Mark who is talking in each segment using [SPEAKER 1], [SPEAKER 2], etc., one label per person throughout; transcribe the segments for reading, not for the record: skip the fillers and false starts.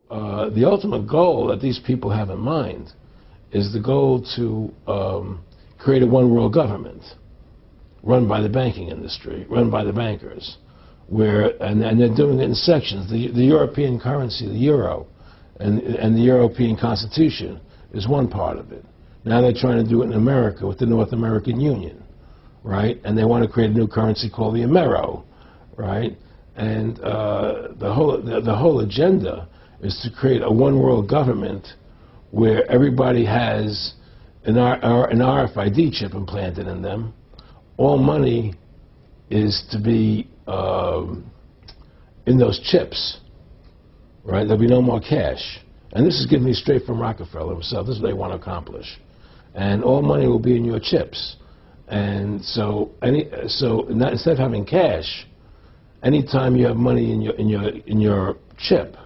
[SPEAKER 1] the ultimate goal that these people have in mind is the goal to create a one world government run by the banking industry, run by the bankers, and they're doing it in sections. The European currency, the euro, and the European Constitution is one part of it. Now they're trying to do it in America with the North American Union, right? And they want to create a new currency called the Amero, right? And the whole agenda is to create a one world government where everybody has an RFID chip implanted in them. All money is to be in those chips, right? There'll be no more cash. And this is given me straight from Rockefeller himself. This is what they want to accomplish. And all money will be in your chips. And so instead of having cash, anytime you have money in your chip,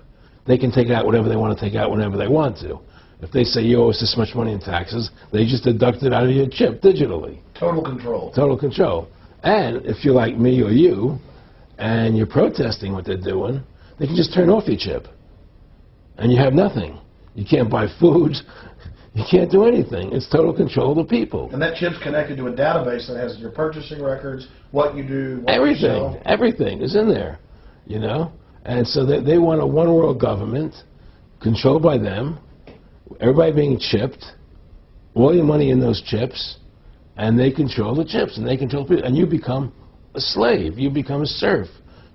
[SPEAKER 1] they can take out whatever they want to take out whenever they want to. If they say you owe us this much money in taxes, they just deduct it out of your chip digitally.
[SPEAKER 2] Total control.
[SPEAKER 1] Total control. And if you're like me or you, and you're protesting what they're doing, they can just turn off your chip. And you have nothing. You can't buy food. You can't do anything. It's total control of the people.
[SPEAKER 2] And that chip's connected to a database that has your purchasing records, what you do, what
[SPEAKER 1] everything,
[SPEAKER 2] you sell.
[SPEAKER 1] Everything is in there, you know? And so they want a one world government controlled by them, everybody being chipped, all your money in those chips, and they control the chips, and they control people, and you become a slave, you become a serf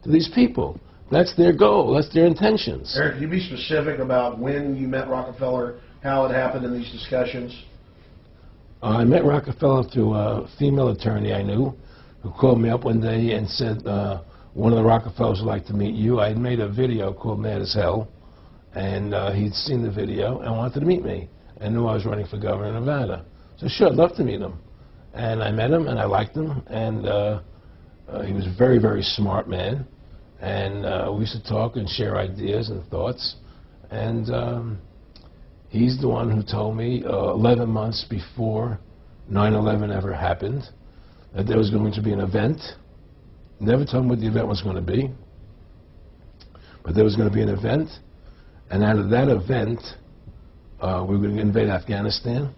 [SPEAKER 1] to these people. That's their goal, that's their intentions.
[SPEAKER 2] Eric, can you be specific about when you met Rockefeller, how it happened in these discussions?
[SPEAKER 1] I met Rockefeller through a female attorney I knew who called me up one day and said, one of the Rockefellers would like to meet you. I had made a video called Mad as Hell, and he'd seen the video and wanted to meet me and knew I was running for governor of Nevada. So sure, I'd love to meet him. And I met him and I liked him, and he was a very, very smart man. And we used to talk and share ideas and thoughts. And he's the one who told me 11 months before 9/11 ever happened that there was going to be an event. Never told me what the event was going to be, but there was going to be an event, and out of that event, we were going to invade Afghanistan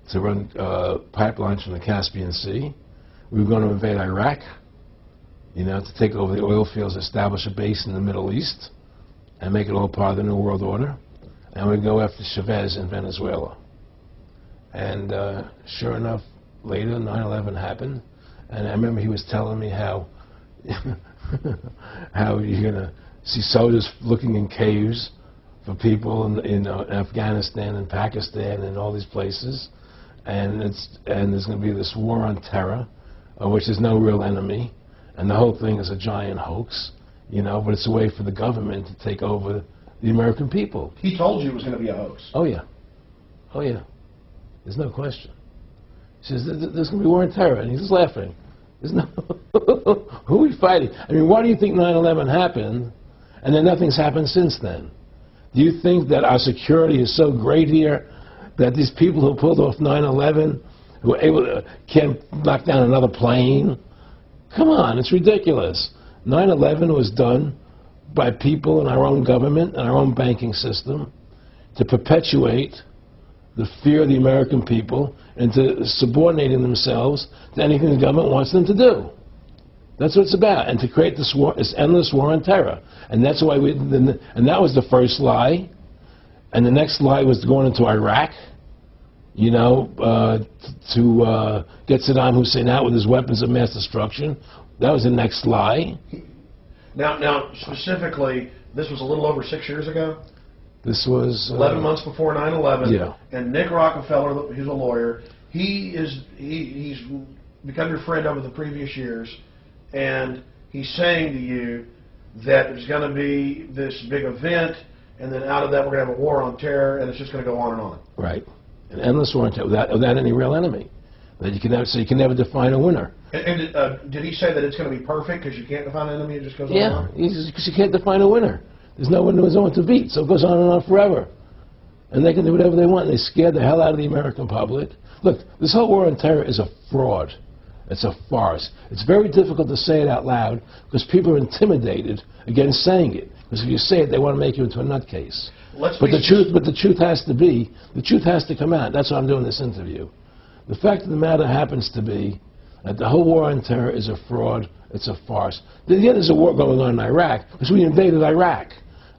[SPEAKER 1] to run pipelines from the Caspian Sea. We were going to invade Iraq, you know, to take over the oil fields, establish a base in the Middle East, and make it all part of the New World Order. And we'd go after Chavez in Venezuela. And sure enough, later 9/11 happened, and I remember he was telling me how how you're going to see soldiers looking in caves for people in Afghanistan and Pakistan and all these places, and there's going to be this war on terror, which is no real enemy, and the whole thing is a giant hoax, you know, but it's a way for the government to take over the American people.
[SPEAKER 2] He told you it was going to be a hoax.
[SPEAKER 1] Oh yeah. Oh yeah. There's no question. He says, there's going to be war on terror, and he's just laughing. There's no who are we fighting? I mean, why do you think 9/11 happened, and then nothing's happened since then? Do you think that our security is so great here that these people who pulled off 9/11, who were able to, can't knock down another plane? Come on, it's ridiculous. 9/11 was done by people in our own government and our own banking system to perpetuate the fear of the American people into subordinating themselves to anything the government wants them to do. That's what it's about, and to create this war, this endless war on terror. And that's why and that was the first lie. And the next lie was going into Iraq, you know, to get Saddam Hussein out with his weapons of mass destruction. That was the next lie.
[SPEAKER 2] Now, specifically, this was a little over 6 years ago?
[SPEAKER 1] This was
[SPEAKER 2] 11 months before 9/11.
[SPEAKER 1] Yeah.
[SPEAKER 2] And Nick Rockefeller, who's a lawyer, he's become your friend over the previous years, and he's saying to you that there's going to be this big event, and then out of that we're going to have a war on terror, and it's just going to go on and on.
[SPEAKER 1] Right. An endless war on terror without any real enemy. That you can never, so you can never define a winner.
[SPEAKER 2] And did he say that it's going to be perfect because you can't define an enemy? It just goes on
[SPEAKER 1] and on? Yeah, because you can't define a winner. There's no one to beat, so it goes on and on forever. And they can do whatever they want. They scared the hell out of the American public. Look, this whole war on terror is a fraud. It's a farce. It's very difficult to say it out loud because people are intimidated against saying it. Because if you say it, they want to make you into a nutcase. But the truth has to come out. That's why I'm doing this interview. The fact of the matter happens to be that the whole war on terror is a fraud. It's a farce. Yeah, there's a war going on in Iraq because we invaded Iraq.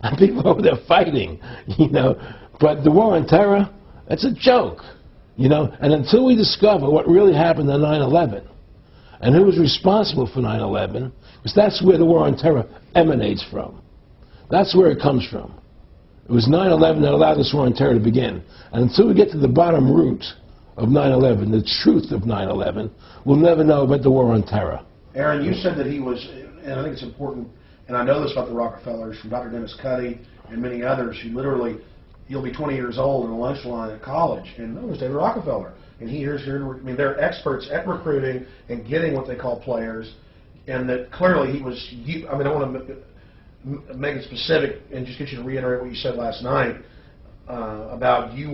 [SPEAKER 1] And people over there fighting, you know. But the war on terror, it's a joke, you know. And until we discover what really happened on 9/11 and who was responsible for 9/11, because that's where the war on terror emanates from. That's where it comes from. It was 9/11 that allowed this war on terror to begin. And until we get to the bottom root of 9/11, the truth of 9/11, we'll never know about the war on terror.
[SPEAKER 2] Aaron, you said that he was, and I think it's important, and I know this about the Rockefellers from Dr. Dennis Cuddy and many others who literally, you'll be 20 years old in a lunch line at college, and oh, there's David Rockefeller. And here's here, I mean, they're experts at recruiting and getting what they call players, and that clearly he was, I mean, I want to make it specific and just get you to reiterate what you said last night about you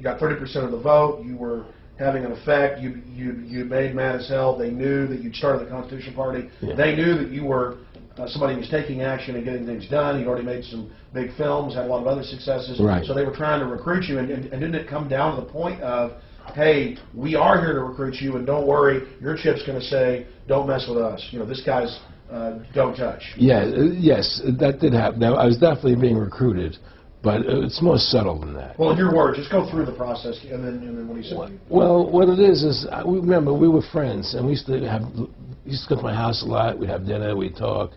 [SPEAKER 2] got 30% of the vote, you were having an effect, you made mad as hell, they knew that you'd started the Constitution Party, they knew that you were somebody who was taking action and getting things done, you'd already made some big films, had a lot of other successes,
[SPEAKER 1] right.
[SPEAKER 2] So they were trying to recruit you, and didn't it come down to the point of, hey, we are here to recruit you, and don't worry, your chip's going to say, don't mess with us, you know, this guy's don't touch.
[SPEAKER 1] Yeah, yes, that did happen. Now, I was definitely being recruited, but it's more subtle than that.
[SPEAKER 2] Well, in your words, just go through the process, and then what do you say?
[SPEAKER 1] Well, what it is remember, we were friends, and we used to go to my house a lot, we'd have dinner, we'd talk,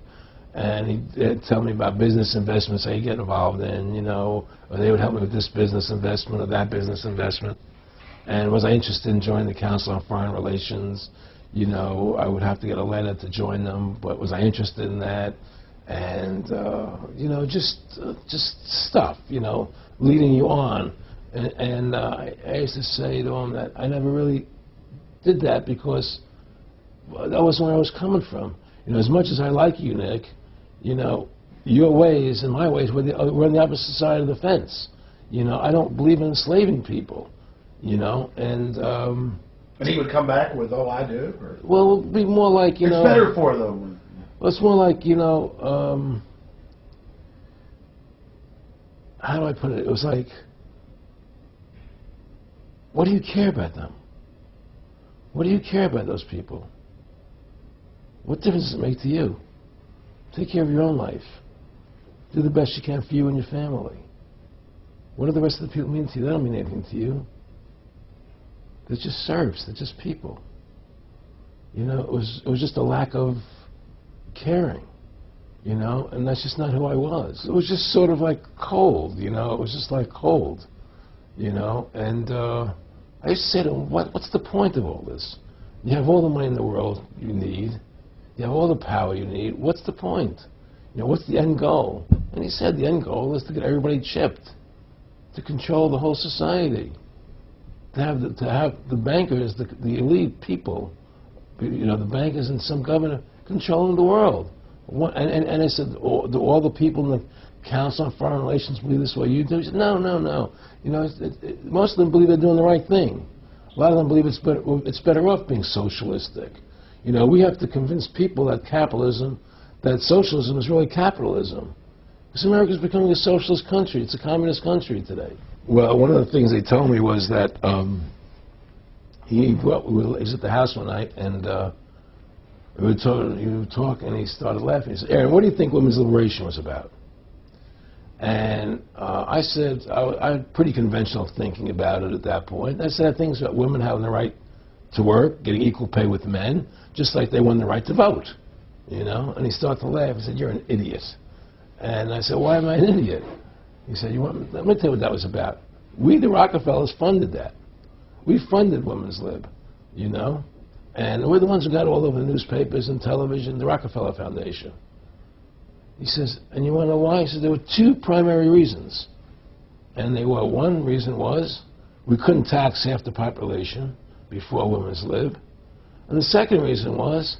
[SPEAKER 1] and he'd tell me about business investments he'd get involved in, you know, or they would help me with this business investment or that business investment. And was I interested in joining the Council on Foreign Relations? You know, I would have to get a letter to join them, but was I interested in that? And, you know, just stuff, you know, leading you on. And I used to say to him that I never really did that because that wasn't where I was coming from. You know, as much as I like you, Nick, you know, your ways and my ways, we're on the opposite side of the fence. You know, I don't believe in enslaving people, you know, and
[SPEAKER 2] he would come back with, oh, I do? Or?
[SPEAKER 1] Well, it would be more like, you know...
[SPEAKER 2] It's better for them.
[SPEAKER 1] Well, it's more like, you know, how do I put it? It was like, what do you care about them? What do you care about those people? What difference does it make to you? Take care of your own life. Do the best you can for you and your family. What do the rest of the people mean to you? They don't mean anything to you. They're just serfs. They're just people. You know, it was just a lack of caring, you know, and that's just not who I was. It was just sort of like cold, you know. It was just like cold, you know. And I used to say to him, what's the point of all this? You have all the money in the world you need. You have all the power you need. What's the point? You know, what's the end goal? And he said the end goal is to get everybody chipped, to control the whole society, to have the bankers, the elite people, you know, the bankers and some governor controlling the world. And I said, do all the people in the Council on Foreign Relations believe this way you do? He said, no, no, no. You know, most of them believe they're doing the right thing. A lot of them believe it's better off being socialistic. You know, we have to convince people that that socialism is really capitalism. Because America's becoming a socialist country. It's a communist country today. Well, one of the things they told me was that he was at the house one night, and we were talking, and he started laughing. He said, Aaron, what do you think women's liberation was about? And I said, I had pretty conventional thinking about it at that point. I said, I think it's about women having the right to work, getting equal pay with men, just like they won the right to vote, you know? And he started to laugh. He said, you're an idiot. And I said, why am I an idiot? He said, let me tell you what that was about. We, the Rockefellers, funded that. We funded women's lib, you know? And we're the ones who got all over the newspapers and television, the Rockefeller Foundation. He says, and you want to know why? He says, there were two primary reasons. And they were, one reason was we couldn't tax half the population before women's lib. And the second reason was,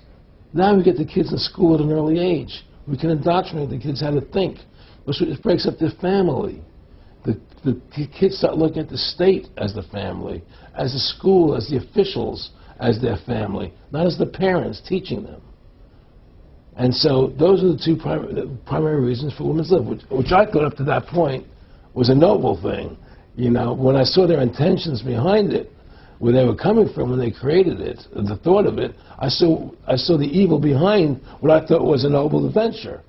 [SPEAKER 1] now we get the kids in school at an early age. We can indoctrinate the kids how to think. It breaks up their family. The kids start looking at the state as the family, as the school, as the officials, as their family, not as the parents teaching them. And so those are the two primary reasons for women to live, which I thought up to that point was a noble thing. You know, when I saw their intentions behind it, where they were coming from when they created it, the thought of it, I saw the evil behind what I thought was a noble adventure.